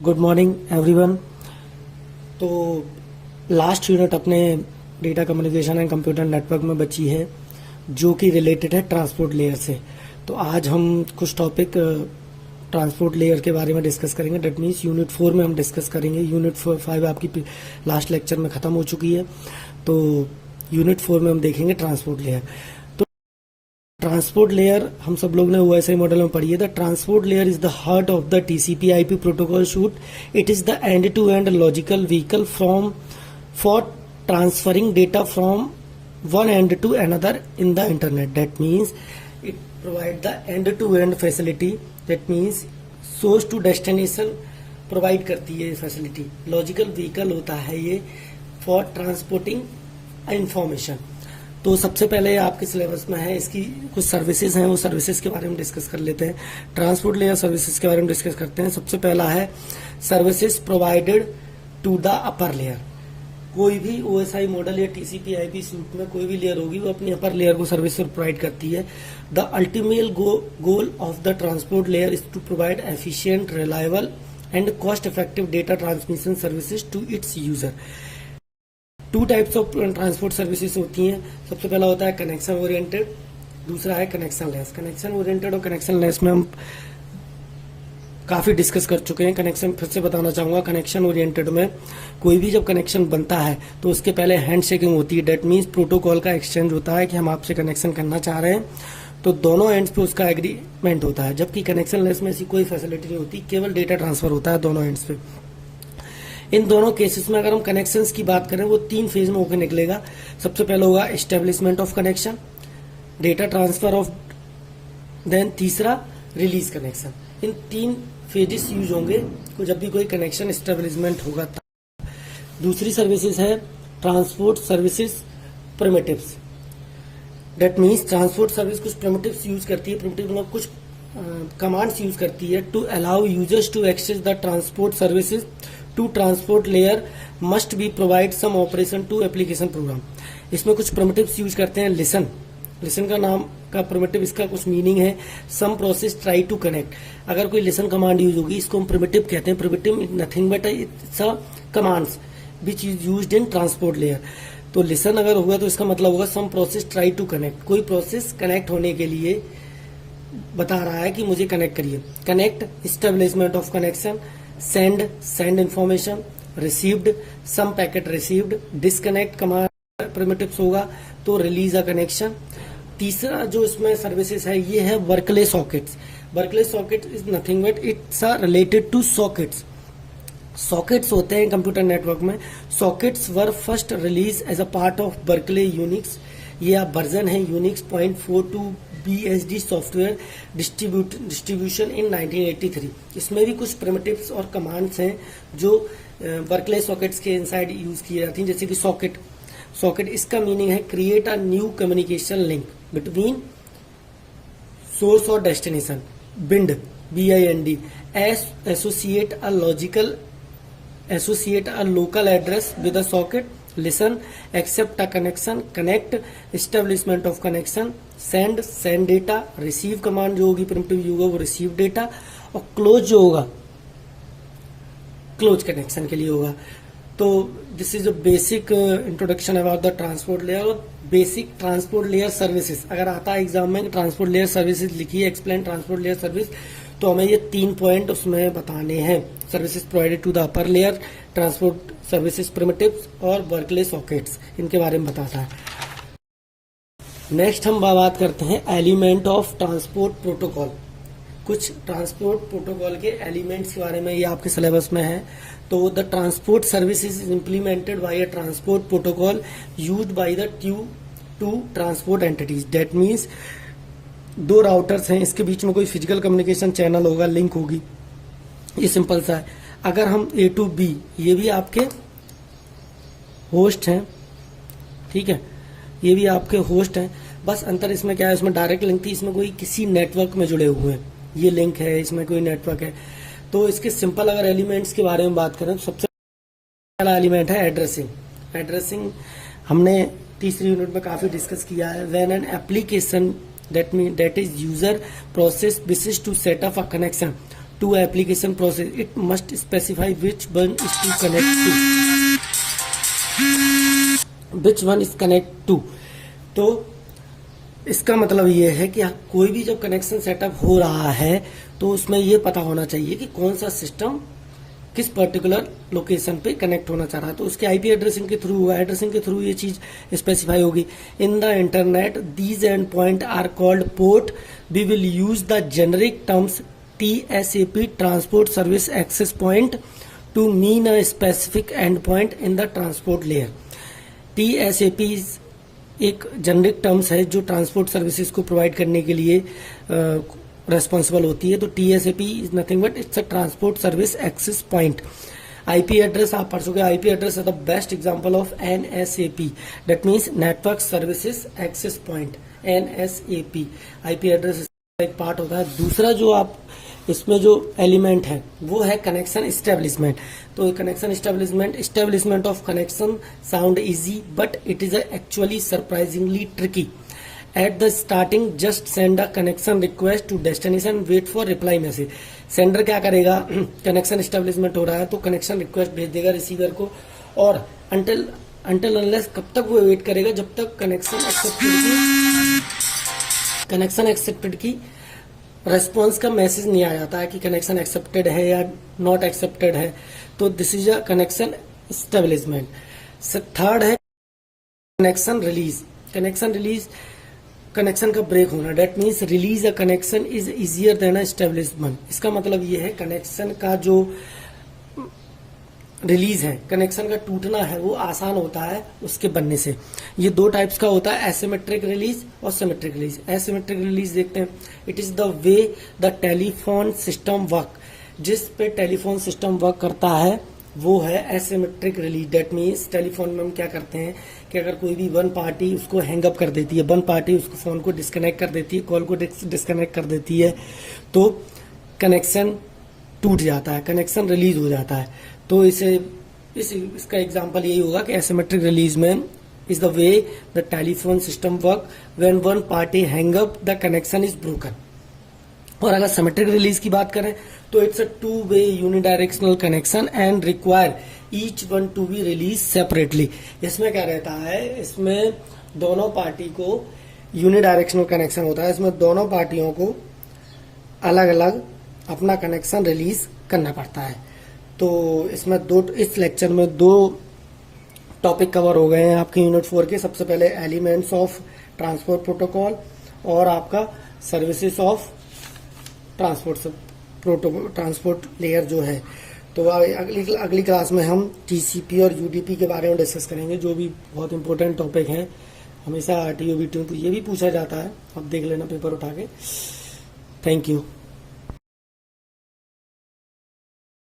Good morning everyone. तो last unit अपने data communication and computer network में बची है जो कि रिलेटेड है ट्रांसपोर्ट लेयर से। तो आज हम कुछ टॉपिक ट्रांसपोर्ट लेयर के बारे में डिस्कस करेंगे। डेट मीन्स यूनिट 4 में हम डिस्कस करेंगे। यूनिट 5 आपकी लास्ट लेक्चर में ख़त्म हो चुकी है, तो यूनिट 4 में हम देखेंगे ट्रांसपोर्ट लेयर। ट्रांसपोर्ट लेयर हम सब लोग ने ओएसआई मॉडल में पढ़ी है। The transport layer is the heart of the TCP IP protocol suite. It is the end to end logical vehicle from for transferring data from one end to another in the internet. That means it provide the end to end facility. That means source to destination provide करती है ये facility. Logical vehicle होता है ये for transporting information. तो सबसे पहले आपके सिलेबस में है, इसकी कुछ सर्विसेज हैं, वो सर्विसेज के बारे में डिस्कस कर लेते हैं। ट्रांसपोर्ट लेयर सर्विसेज के बारे में डिस्कस करते हैं। सबसे पहला है services provided to the upper layer. कोई भी ओएसआई मॉडल या टीसीपी आईपी सूट में कोई भी लेयर होगी वो अपनी अपर लेयर को सर्विस प्रोवाइड करती है। The ultimate goal of the transport layer is to provide efficient, reliable and cost effective data transmission services to its user. Two types of transport services होती हैं। सबसे पहला होता है कनेक्शन ओरिएंटेड, दूसरा है कनेक्शन लेस। कनेक्शन ओरिएंटेड और connection less में हम काफी डिस्कस कर चुके हैं। कनेक्शन फिर से बताना चाहूंगा। कनेक्शन ओरिएंटेड में कोई भी जब कनेक्शन बनता है तो उसके पहले हैंड शेकिंग होती है। डेट मीन्स प्रोटोकॉल का एक्सचेंज होता है कि हम आपसे कनेक्शन करना चाह रहे हैं, तो दोनों एंड्स पे उसका एग्रीमेंट होता है। जबकि कनेक्शन लेस में ऐसी कोई फैसिलिटी नहीं होती, केवल डेटा ट्रांसफर होता है दोनों एंड्स पे। इन दोनों केसेस में अगर हम कनेक्शंस की बात करें वो 3 फेज में होकर निकलेगा। सबसे पहले होगा establishment of connection, data transfer of, then तीसरा रिलीज कनेक्शन। इन 3 फेजेस यूज होंगे तो जब भी कोई कनेक्शन एस्टेब्लिशमेंट होगा। दूसरी सर्विसेज है transport services primitives. That means transport service कुछ प्रिमिटिव्स यूज करती है। प्रिमिटिव मतलब कुछ कमांड्स यूज करती है to allow users to access the transport services to transport layer must be provide some operation to application program. इसमें कुछ primitives use करते हैं। लिसन, लिसन का नाम का प्रिमिटिव, इसका कुछ मीनिंग है some process try to connect. अगर कोई लिसन कमांड यूज होगी इसको हम प्रिमिटिव कहते हैं। Primitive nothing but it's a commands which is used in transport layer. तो लिसन अगर होगा तो इसका मतलब होगा some process try to connect. कोई प्रोसेस कनेक्ट होने के लिए बता रहा है कि मुझे कनेक्ट करिए। Connect, establishment of connection, send, send information, received, some packet received, disconnect command primitives होगा, तो रिलीज अ कनेक्शन। तीसरा जो इसमें सर्विसेज है ये है Berkeley sockets. Berkeley socket is nothing but it's are related to sockets. Sockets होते हैं कंप्यूटर नेटवर्क में। Sockets were first release as a part of Berkeley Unix. ये आप वर्जन है Unix 0.42 BSD software distribution in 1983। इसमें भी कुछ primitives और कमांड्स हैं जो वर्कले सॉकेट्स के इनसाइड यूज की जाती हैं। जैसे कि सॉकेट, सॉकेट इसका मीनिंग है create a new communication link between source और destination. Bind, BIND, associate a local address with a socket. Listen, accept a connection, connect, establishment of connection, send, send data, receive command जो होगी primitive होगा वो receive data, और close जो होगा close connection के लिए होगा। तो this is a basic introduction about the transport layer और बेसिक ट्रांसपोर्ट लेयर सर्विसेज। अगर आता है एग्जाम में ट्रांसपोर्ट लेयर सर्विसेज लिखिए, एक्सप्लेन ट्रांसपोर्ट लेयर सर्विस, तो हमें ये 3 पॉइंट उसमें बताने हैं। Services provided to the upper layer, transport services primitives और वर्कलेस सॉकेट्स, इनके बारे में बताता है। नेक्स्ट हम बात करते हैं एलिमेंट ऑफ ट्रांसपोर्ट प्रोटोकॉल। कुछ ट्रांसपोर्ट प्रोटोकॉल के एलिमेंट्स के बारे में ये आपके सिलेबस में है। तो the transport services is implemented by a transport protocol used by the two transport entities. That means 2 routers हैं, इसके बीच में कोई फिजिकल कम्युनिकेशन चैनल होगा, लिंक होगी। ये सिंपल सा है। अगर हम A to B, ये भी आपके होस्ट हैं, ठीक है, ये भी आपके होस्ट हैं। बस अंतर इसमें क्या है, इसमें डायरेक्ट लिंक थी, इसमें कोई किसी नेटवर्क में जुड़े हुए हैं। ये लिंक है, इसमें कोई नेटवर्क है। तो इसके सिंपल अगर एलिमेंट्स के बारे में बात करें तो सबसे पहला एलिमेंट है एड्रेसिंग। एड्रेसिंग हमने तीसरी यूनिट में काफी डिस्कस किया है। When an application that is user process wishes to set up a connection to application process, it must specify which one is to connect to, which one is connect to। तो इसका मतलब ये है कि कोई भी जब कनेक्शन सेटअप हो रहा है तो उसमें ये पता होना चाहिए कि कौन सा सिस्टम किस पर्टिकुलर लोकेशन पे कनेक्ट होना चाह रहा है। तो उसके आईपी एड्रेसिंग के थ्रू हुआ, एड्रेसिंग के थ्रू ये चीज स्पेसिफाई होगी। In the internet these end point are called port, we will use the generic terms TSAP transport service access point to mean a specific end point in the transport layer. TSAP एक generic terms है जो transport services को provide करने के लिए responsible होती है। तो TSAP is nothing but it's a transport service access point. IP address आप पढ़ चुके, IP address is the best example of NSAP, that means network services access point. NSAP IP address एक पार्ट होता है। दूसरा जो आप इसमें जो एलिमेंट है वो है कनेक्शन एस्टेब्लिशमेंट। तो connection establishment of connection sound easy but it is actually surprisingly tricky. At the starting just send a connection request to destination, wait for reply message. Sender क्या करेगा, कनेक्शन एस्टेब्लिशमेंट हो रहा है तो connection request भेज देगा receiver को, और अंटिल अनलेस कब तक वो वेट करेगा जब तक कनेक्शन एक्सेप्टेड की रेस्पॉन्स का मैसेज नहीं आ जाता है कि कनेक्शन एक्सेप्टेड है या नॉट एक्सेप्टेड है। तो this is a connection establishment. Third है connection release. Connection release connection का ब्रेक होना, that means release a connection is easier than establishment. इसका मतलब ये है कनेक्शन का जो रिलीज है, कनेक्शन का टूटना है वो आसान होता है उसके बनने से। ये दो टाइप्स का होता है, एसिमेट्रिक रिलीज और सिमेट्रिक रिलीज। एसिमेट्रिक रिलीज देखते हैं, it is the way the telephone system work. जिस पे टेलीफोन सिस्टम वर्क करता है वो है asymmetric release. That means telephone में हम क्या करते हैं कि अगर कोई भी वन पार्टी उसको हैंग अप कर देती है, वन पार्टी उसको फोन को डिस्कनेक्ट कर देती है, कॉल को डिस्कनेक्ट कर देती है, तो कनेक्शन टूट जाता है, कनेक्शन रिलीज हो जाता है। तो इसका एग्जांपल यही होगा कि एसिमेट्रिक रिलीज में is the way the telephone system work when one party hang up the connection is broken. और अगर सिमेट्रिक रिलीज की बात करें तो it's a two way unidirectional connection and require each one to be release separately. इसमें क्या रहता है, इसमें दोनों पार्टी को यूनिडायरेक्शनल कनेक्शन होता है, इसमें दोनों पार्टियों को अलग अलग अपना कनेक्शन रिलीज करना पड़ता है। तो इसमें इस लेक्चर में दो टॉपिक कवर हो गए हैं आपके यूनिट 4 के। सबसे पहले एलिमेंट्स ऑफ ट्रांसपोर्ट प्रोटोकॉल और आपका सर्विसेज ऑफ ट्रांसपोर्ट लेयर जो है। तो अगली क्लास में हम TCP और UDP के बारे में डिस्कस करेंगे, जो भी बहुत इंपॉर्टेंट टॉपिक है। हमेशा RTO BTO तो ये भी पूछा जाता है, अब देख लेना पेपर उठा के। Thank you.